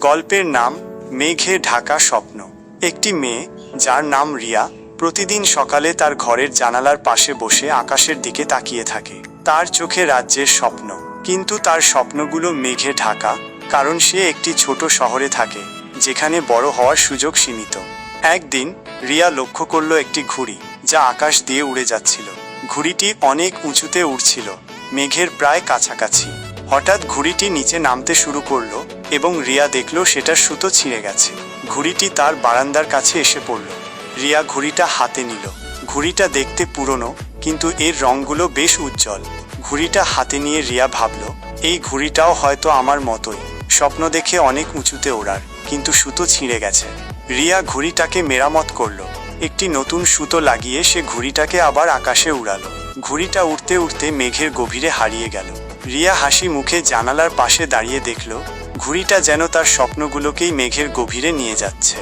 গল্পের নাম মেঘে ঢাকা স্বপ্ন। একটি মেয়ে, যার নাম রিয়া, প্রতিদিন সকালে তার ঘরের জানালার পাশে বসে আকাশের দিকে তাকিয়ে থাকে। তার চোখে রাজ্যের স্বপ্ন, কিন্তু তার স্বপ্নগুলো মেঘে ঢাকা, কারণ সে একটি ছোট শহরে থাকে যেখানে বড় হওয়ার সুযোগ সীমিত। একদিন রিয়া লক্ষ্য করল একটি ঘুড়ি, যা আকাশ দিয়ে উড়ে যাচ্ছিল। ঘুড়িটি অনেক উঁচুতে উড়ছিল, মেঘের প্রায় কাছাকাছি। হঠাৎ ঘুড়িটি নিচে নামতে শুরু করলো এবং রিয়া দেখল সেটার সুতো ছিঁড়ে গেছে। ঘুড়িটি তার বারান্দার কাছে এসে পড়ল। রিয়া ঘুড়িটা হাতে নিল। ঘুড়িটা দেখতে পুরনো, কিন্তু এর রঙগুলো বেশ উজ্জ্বল। ঘুড়িটা হাতে নিয়ে রিয়া ভাবল, এই ঘুড়িটাও হয়তো আমার মতোই, স্বপ্ন দেখে অনেক উঁচুতে ওড়ার, কিন্তু সুতো ছিঁড়ে গেছে। রিয়া ঘুড়িটাকে মেরামত করল। একটি নতুন সুতো লাগিয়ে সে ঘুড়িটাকে আবার আকাশে উড়ালো। ঘুড়িটা উড়তে উড়তে মেঘের গভীরে হারিয়ে গেল। রিয়া হাসি মুখে জানালার পাশে দাঁড়িয়ে দেখল, ঘুড়িটা যেন তার স্বপ্নগুলোকেই মেঘের গভীরে নিয়ে যাচ্ছে।